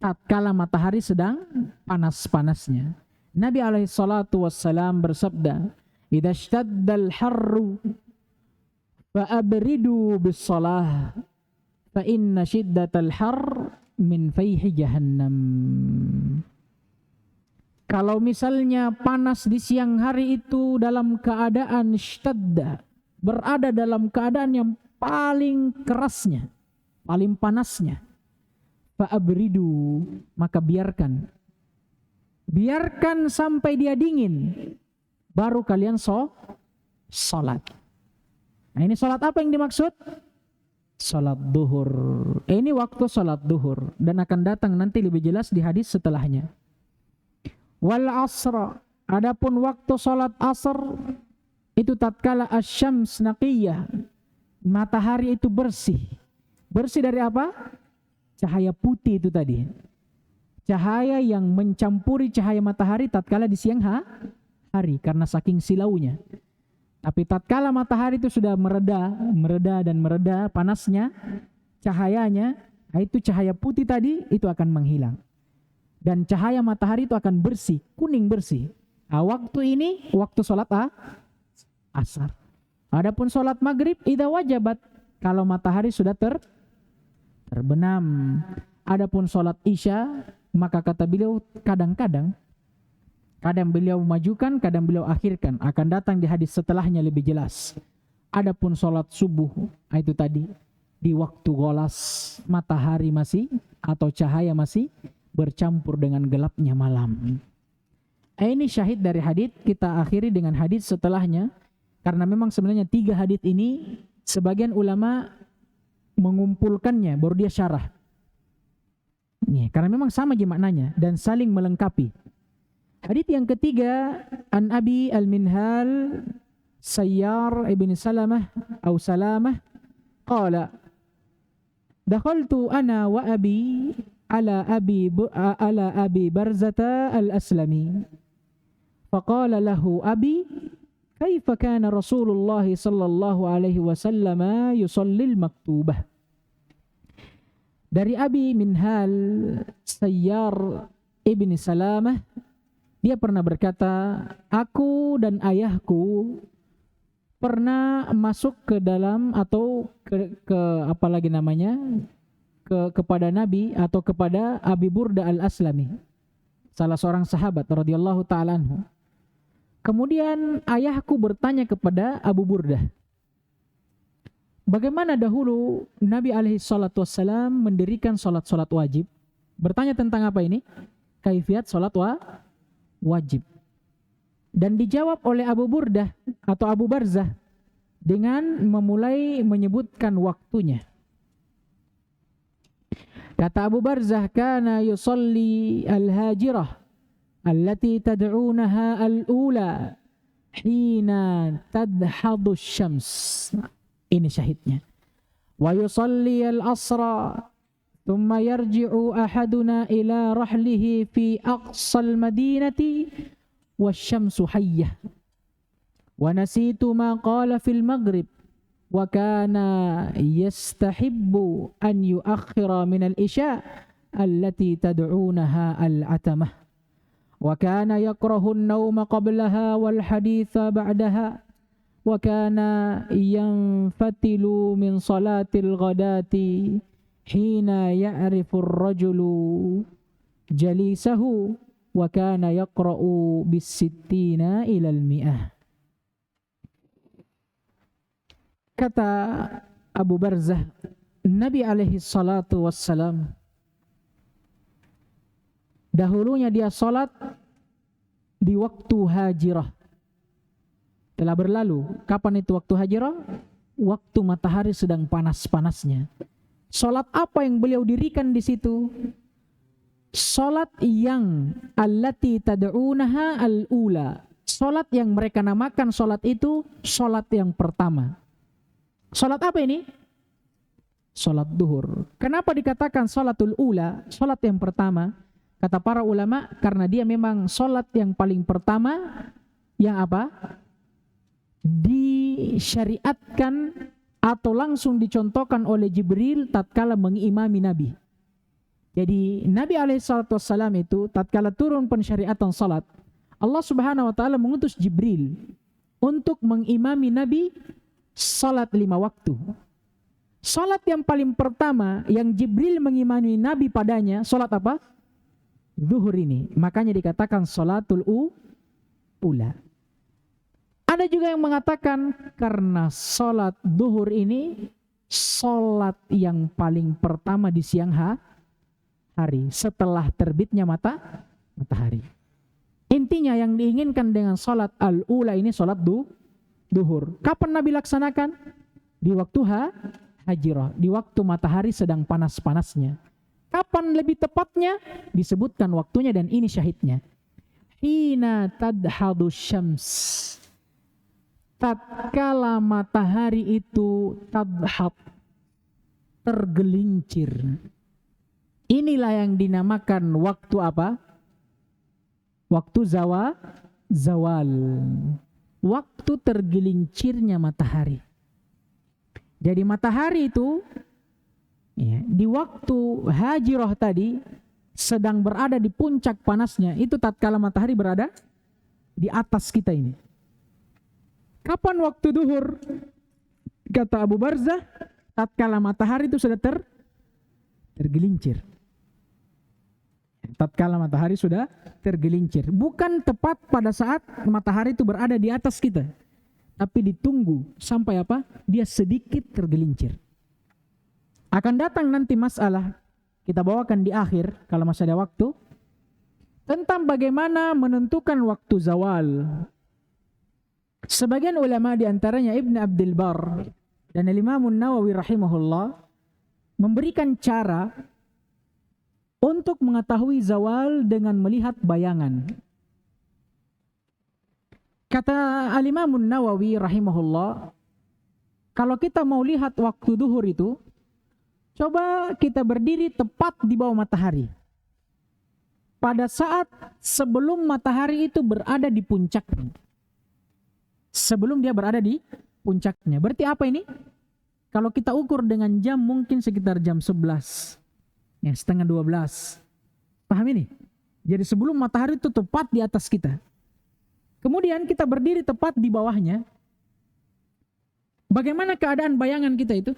tatkala matahari sedang panas-panasnya. Nabi alaihi salatu wassalam bersabda, "Idza ishtaddal harru fa abridu bis shalah fa inna shiddatal har min fayhi jahannam." Kalau misalnya panas di siang hari itu dalam keadaan ishtadda, berada dalam keadaan yang paling kerasnya, paling panasnya, fa'abridu, maka biarkan sampai dia dingin, baru kalian sholat. Nah ini sholat apa yang dimaksud? Sholat duhur. Ini waktu sholat duhur, dan akan datang nanti lebih jelas di hadis setelahnya. Wal asra, adapun waktu sholat asar itu tatkala asyams naqiyah, matahari itu bersih. Bersih dari apa? Cahaya putih itu tadi. Cahaya yang mencampuri cahaya matahari tatkala di siang hari karena saking silaunya. Tapi tatkala matahari itu sudah mereda panasnya cahayanya, itu cahaya putih tadi itu akan menghilang. Dan cahaya matahari itu akan bersih, kuning bersih. Nah, waktu ini waktu sholat asar. Adapun sholat maghrib idza wajabat, kalau matahari sudah terbenam. Adapun sholat isya, maka kata beliau kadang-kadang, kadang beliau majukan, kadang beliau akhirkan. Akan datang di hadis setelahnya lebih jelas. Adapun sholat subuh, itu tadi di waktu golas, matahari masih atau cahaya masih bercampur dengan gelapnya malam. Ini syahid dari hadis. Kita akhiri dengan hadis setelahnya, karena memang sebenarnya 3 hadis ini sebagian ulama mengumpulkannya baru dia syarah. Karena memang sama aja maknanya dan saling melengkapi. Hadis yang ketiga, an Abi al-Minhal Sayyar ibn Salamah atau Salamah qala dakhaltu ana wa abi ala abi Barzata al-Aslami faqala lahu abi kaifa kana Rasulullah sallallahu alaihi wasallam yusalli al-maktubah. Dari Abi Minhal Sayyar ibn Salamah, dia pernah berkata, aku dan ayahku pernah masuk ke dalam atau kepada Nabi atau kepada Abi Burda al-Aslami, salah seorang sahabat radhiyallahu ta'ala anhu. Kemudian ayahku bertanya kepada Abu Burdah, bagaimana dahulu Nabi alaihi salatu wassalam mendirikan salat-salat wajib? Bertanya tentang apa ini? Kaifiat salat wajib. Dan dijawab oleh Abu Burdah atau Abu Barzah dengan memulai menyebutkan waktunya. Kata Abu Barzah, kana yusalli al-hajirah allati tad'unaha al-ula hina tadhadu syams. Ini syahidnya. Wa yusalli al-asra thumma yarji'u ahaduna ila rahlihi fi aqsal madinati wasyamsu hayyah. Wa nasitu ma qala fil maghrib wa kana yastahibbu an yuakhkhira min al-isya allati tad'unaha al-atamah wa kana yakrahu an-nawma qablaha wal haditha ba'daha wa kana yanfatilu min salatil ghadati hina ya'rifu ar-rajulu jalisahu wa kana yaqra'u bis-sittina ila al-mi'ah. Kata Abu Barzah, Nabi alaihi salatu wassalam dahulunya dia salat di waktu hajirah. Telah berlalu. Kapan itu waktu hajirah? Waktu matahari sedang panas-panasnya. Salat apa yang beliau dirikan di situ? Salat yang allati tad'unaha al-ula. Salat yang mereka namakan salat itu salat yang pertama. Salat apa ini? Salat duhur. Kenapa dikatakan salatul ula, salat yang pertama? Kata para ulama, karena dia memang salat yang paling pertama yang apa? Disyariatkan atau langsung dicontohkan oleh Jibril tatkala mengimami Nabi. Jadi Nabi alaihissalam itu tatkala turun pensyariatan salat, Allah subhanahu wa ta'ala mengutus Jibril untuk mengimami Nabi salat 5 waktu. Salat yang paling pertama yang Jibril mengimani Nabi padanya, salat apa? Zuhur ini. Makanya dikatakan salatul ula. Ada juga yang mengatakan karena salat zuhur ini salat yang paling pertama di siang hari setelah terbitnya matahari. Intinya yang diinginkan dengan salat al-ula ini salat duhur. Kapan Nabi laksanakan? Di waktu hajirah, di waktu matahari sedang panas-panasnya. Kapan lebih tepatnya? Disebutkan waktunya dan ini syahidnya. Hina tadhadu syams. Tatkala matahari itu tadhad, tergelincir. Inilah yang dinamakan waktu apa? Waktu zawal. Waktu tergelincirnya matahari. Jadi matahari itu ya, di waktu hajirah tadi sedang berada di puncak panasnya. Itu tatkala matahari berada di atas kita ini. Kapan waktu duhur? Kata Abu Barzah, tatkala matahari itu sudah tergelincir. Tatkala matahari sudah tergelincir. Bukan tepat pada saat matahari itu berada di atas kita. Tapi ditunggu sampai apa? Dia sedikit tergelincir. Akan datang nanti masalah, kita bawakan di akhir kalau masih ada waktu, tentang bagaimana menentukan waktu zawal. Sebagian ulama diantaranya Ibn Abdul Bar dan Imam Nawawi rahimahullah memberikan cara untuk mengetahui zawal dengan melihat bayangan. Kata Al-Imam Nawawi rahimahullah, kalau kita mau lihat waktu duhur itu, coba kita berdiri tepat di bawah matahari. Pada saat sebelum matahari itu berada di puncaknya. Sebelum dia berada di puncaknya. Berarti apa ini? Kalau kita ukur dengan jam mungkin sekitar jam 11. Ya, setengah 12. Paham ini? Jadi sebelum matahari itu tepat di atas kita. Kemudian kita berdiri tepat di bawahnya. Bagaimana keadaan bayangan kita itu?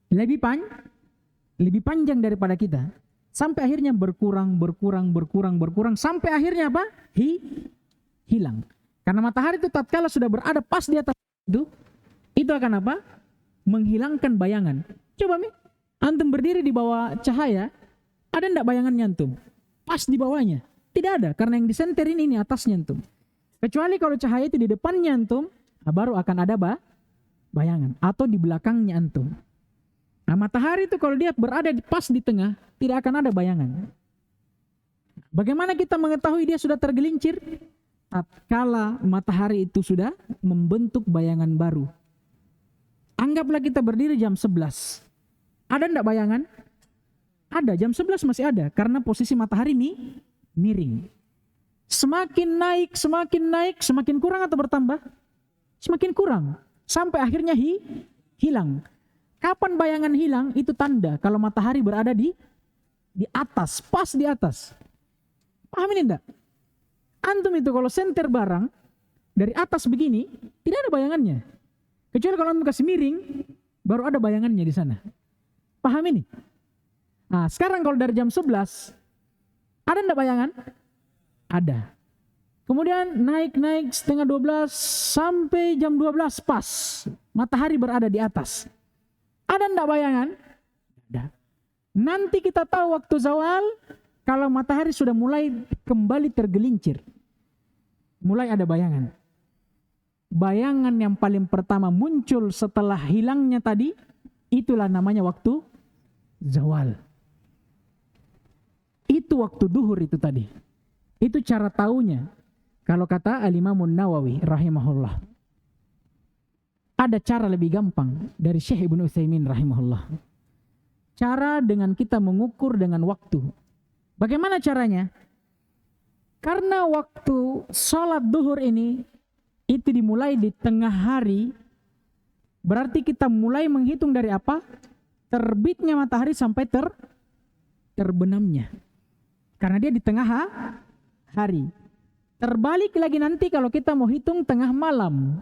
Lebih panjang daripada kita. Sampai akhirnya berkurang. Sampai akhirnya apa? Hilang. Karena matahari itu tatkala sudah berada pas di atas itu akan apa? Menghilangkan bayangan. Coba antum berdiri di bawah cahaya, ada enggak bayangannya antum? pas di bawahnya. Tidak ada, karena yang disenterin ini atasnya antum. Kecuali kalau cahaya itu di depannya antum, baru akan ada bayangan. Atau di belakangnya antum. Nah, matahari itu kalau dia berada pas di tengah, tidak akan ada bayangan. Bagaimana kita mengetahui dia sudah tergelincir? Tatkala matahari itu sudah membentuk bayangan baru. Anggaplah kita berdiri jam 11. Ada enggak bayangan? Ada, jam 11 masih ada. Karena posisi matahari miring. Semakin naik, semakin kurang atau bertambah? Semakin kurang. Sampai akhirnya hilang. Kapan bayangan hilang? Itu tanda kalau matahari berada di atas, pas di atas. Paham ini enggak? Antum itu kalau senter barang dari atas begini, tidak ada bayangannya. Kecuali kalau antum kasih miring, baru ada bayangannya di sana. Paham ini? Nah, sekarang kalau dari jam 11, ada enggak bayangan? Ada. Kemudian naik setengah 12 sampai jam 12 pas. Matahari berada di atas. Ada enggak bayangan? Ada. Nanti kita tahu waktu zawal kalau matahari sudah mulai kembali tergelincir. Mulai ada bayangan. Bayangan yang paling pertama muncul setelah hilangnya tadi, itulah namanya waktu zawal. Itu waktu duhur itu tadi. Itu cara taunya. Kalau kata Al-Imam Nawawi rahimahullah. Ada cara lebih gampang dari Syekh Ibnu Utsaimin rahimahullah. Cara dengan kita mengukur dengan waktu. Bagaimana caranya? Karena waktu sholat duhur ini itu dimulai di tengah hari, berarti kita mulai menghitung dari apa? Terbitnya matahari sampai terbenamnya. Karena dia di tengah hari. Terbalik lagi nanti kalau kita mau hitung tengah malam.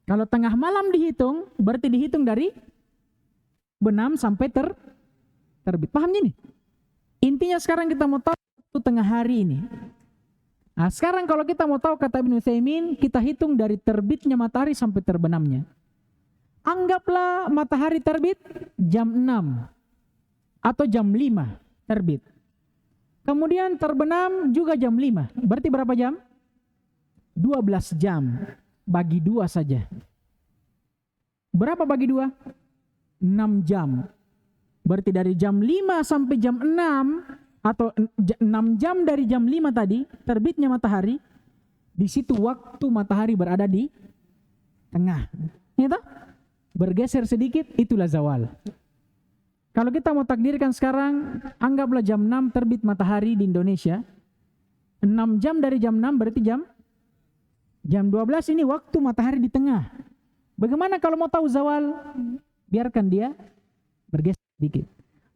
Kalau tengah malam dihitung, berarti dihitung dari benam sampai terbit. Paham ini? Intinya sekarang kita mau tahu waktu tengah hari ini. Nah, sekarang kalau kita mau tahu kata Ibnu Utsaimin, kita hitung dari terbitnya matahari sampai terbenamnya. Anggaplah matahari terbit jam 6 atau jam 5 terbit. Kemudian terbenam juga jam 5. Berarti berapa jam? 12 jam. Bagi 2 saja. Berapa bagi 2? 6 jam. Berarti dari jam 5 sampai jam 6 atau 6 jam dari jam 5 tadi terbitnya matahari, di situ waktu matahari berada di tengah. Ya toh? Bergeser sedikit, itulah zawal. Kalau kita mau takdirkan sekarang, anggaplah jam 6 terbit matahari di Indonesia. 6 jam dari jam 6 berarti jam 12 ini waktu matahari di tengah. Bagaimana kalau mau tahu zawal? Biarkan dia bergeser sedikit.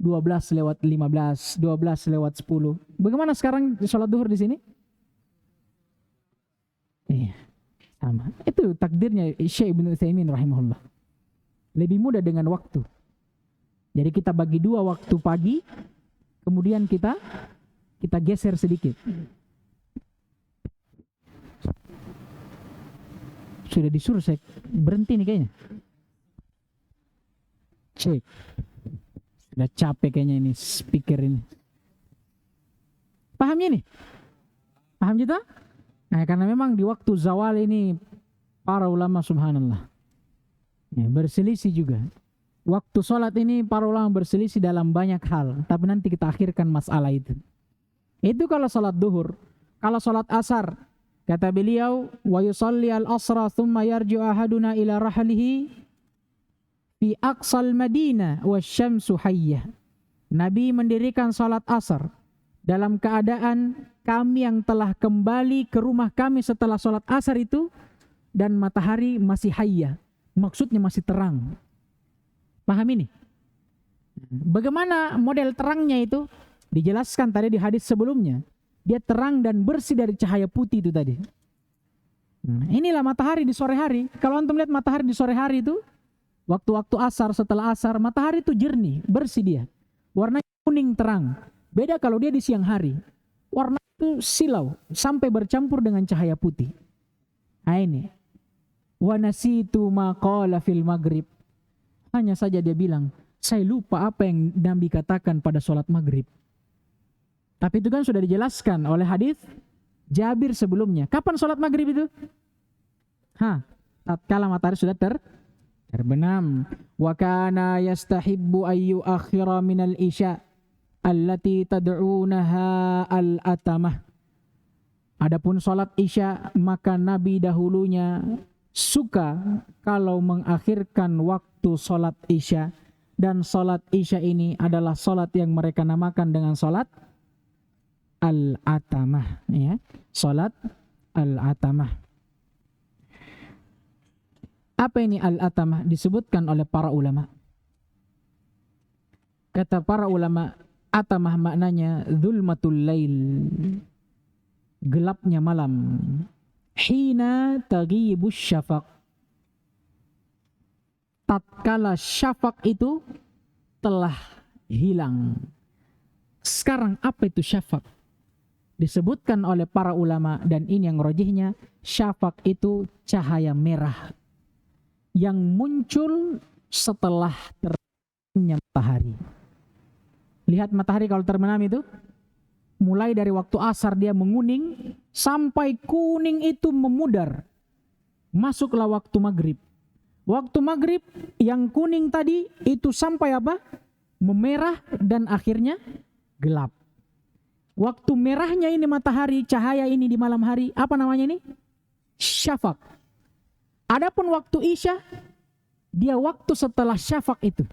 12 lewat 15, 12 lewat 10. Bagaimana sekarang sholat duhur di sini? Iya, sama. Itu takdirnya Syekh Ibnu Utsaimin rahimahullah. Lebih mudah dengan waktu. Jadi kita bagi 2 waktu pagi, kemudian kita geser sedikit. Sudah disuruh saya berhenti nih kayaknya. Cek. Sudah capek kayaknya ini speaker ini. Pahamnya nih? Paham kita? Nah, karena memang di waktu zawal ini para ulama subhanallah ya, berselisih juga. Waktu sholat ini para ulama berselisih dalam banyak hal. Tapi nanti kita akhirkan masalah itu. Itu kalau sholat duhur. Kalau sholat asar, kata beliau, wa yusalli al-asra thumma yarji'u ahaduna ila rahlihi fi aqsal Madinah wasyamsu hayyah. Nabi mendirikan salat asar dalam keadaan kami yang telah kembali ke rumah kami setelah salat asar itu dan matahari masih hayyah. Maksudnya masih terang. Paham ini? Bagaimana model terangnya itu? Dijelaskan tadi di hadis sebelumnya. Dia terang dan bersih dari cahaya putih itu tadi. Nah, inilah matahari di sore hari. Kalau antum lihat matahari di sore hari itu, waktu-waktu asar, setelah asar, matahari itu jernih, bersih dia. Warnanya kuning terang. Beda kalau dia di siang hari. Warna itu silau, sampai bercampur dengan cahaya putih. Nah ini. Wa nasitu ma qala fil maghrib. Hanya saja dia bilang, saya lupa apa yang Nabi katakan pada sholat maghrib. Tapi itu kan sudah dijelaskan oleh hadis Jabir sebelumnya. Kapan sholat maghrib itu? Tatkala matahari sudah terbenam. Wa kana yastahibbu ayyu akhira minal isya allati tad'unaha al-atamah. Adapun sholat isya, maka Nabi dahulunya suka kalau mengakhirkan waktu sholat isya. Dan sholat isya ini adalah sholat yang mereka namakan dengan sholat al-atamah, ya. Sholat al-atamah. Apa ini al-atamah? Disebutkan oleh para ulama. Kata para ulama, atamah maknanya zulmatul lail, gelapnya malam. Hina taghibus syafaq, tatkala syafaq itu telah hilang. Sekarang apa itu syafaq? Disebutkan oleh para ulama, dan ini yang rajihnya, syafaq itu cahaya merah yang muncul setelah terbenamnya matahari. Lihat matahari kalau terbenam itu, mulai dari waktu asar dia menguning, sampai kuning itu memudar. Masuklah waktu maghrib. Waktu maghrib yang kuning tadi itu sampai apa? Memerah dan akhirnya gelap. Waktu merahnya ini matahari, cahaya ini di malam hari, apa namanya ini? Syafaq. Adapun waktu isya, dia waktu setelah syafaq itu.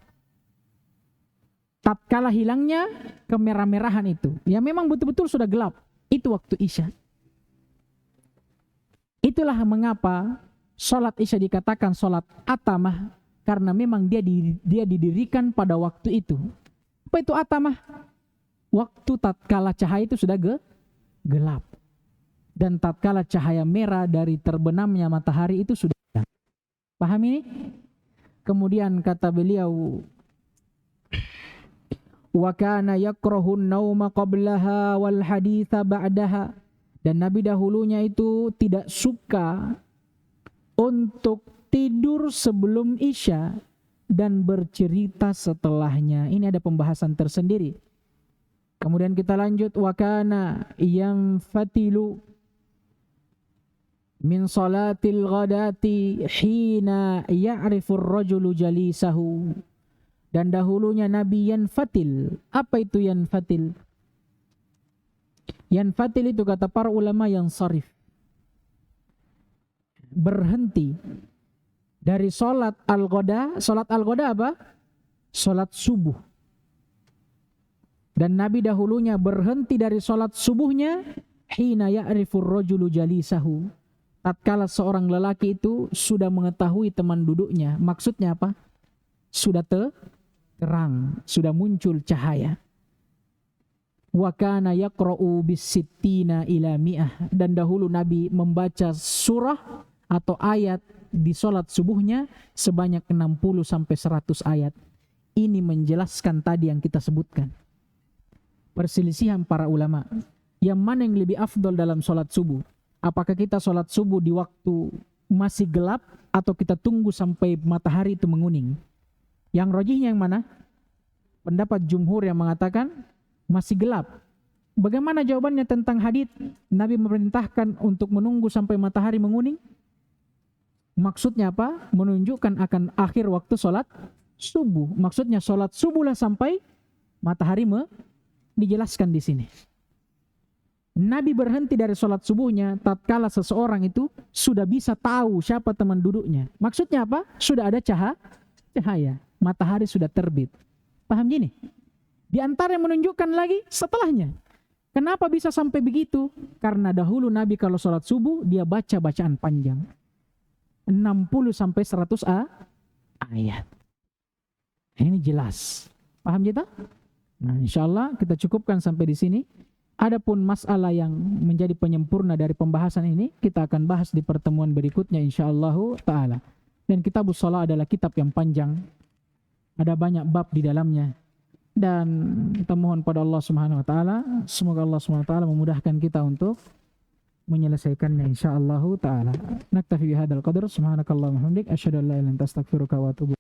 Tatkala hilangnya kemerah-merahan itu, ya memang betul-betul sudah gelap, itu waktu isya. Itulah mengapa sholat isya dikatakan sholat atamah, karena memang dia didirikan pada waktu itu. Apa itu atamah? Waktu tatkala cahaya itu sudah gelap, dan tatkala cahaya merah dari terbenamnya matahari itu sudah hilang. Paham ini? Kemudian kata beliau, wa kana yakrahu an-nauma qablaha wal haditha ba'daha, dan Nabi dahulunya itu tidak suka untuk tidur sebelum isya dan bercerita setelahnya. Ini ada pembahasan tersendiri. Kemudian kita lanjut, wa kana yanfatilu min salatil ghadati hina ya'rifur rajulu jalisahu. Dan dahulunya Nabi yanfatil. Apa itu yanfatil? Yanfatil itu kata para ulama yang sarif, berhenti dari sholat al-ghada. Sholat al-ghada apa? Sholat subuh. Dan Nabi dahulunya berhenti dari sholat subuhnya hina ya'rifur rajulu jalisahu, tatkala seorang lelaki itu sudah mengetahui teman duduknya. Maksudnya apa? Sudah terang, sudah muncul cahaya. Wa kana yaqra'u bis-sittina ila mi'ah, dan dahulu Nabi membaca surah atau ayat di sholat subuhnya sebanyak 60 sampai 100 ayat. Ini menjelaskan tadi yang kita sebutkan. Perselisihan para ulama, yang mana yang lebih afdol dalam sholat subuh? Apakah kita sholat subuh di waktu masih gelap atau kita tunggu sampai matahari itu menguning? Yang rajihnya yang mana? Pendapat jumhur yang mengatakan masih gelap. Bagaimana jawabannya tentang hadits Nabi memerintahkan untuk menunggu sampai matahari menguning? Maksudnya apa? Menunjukkan akan akhir waktu sholat subuh. Maksudnya sholat subuhlah sampai matahari dijelaskan di sini. Nabi berhenti dari sholat subuhnya tatkala seseorang itu sudah bisa tahu siapa teman duduknya. Maksudnya apa? Sudah ada cahaya. Matahari sudah terbit. Paham gini? Di antara yang menunjukkan lagi setelahnya. Kenapa bisa sampai begitu? Karena dahulu Nabi kalau sholat subuh dia baca bacaan panjang. 60 sampai 100 ayat. Ini jelas. Paham kita? Nah, insyaallah kita cukupkan sampai di sini. Adapun masalah yang menjadi penyempurna dari pembahasan ini kita akan bahas di pertemuan berikutnya insyaallah taala. Dan kitabus shalah adalah kitab yang panjang. Ada banyak bab di dalamnya. Dan kita mohon pada Allah Subhanahu wa taala, semoga Allah Subhanahu wa taala memudahkan kita untuk menyelesaikannya insyaallah taala. Naktafi bihadzal qadar, subhanakallahumma wa bihamdik, asyhadu an la ilaha illa anta astaghfiruka wa atubu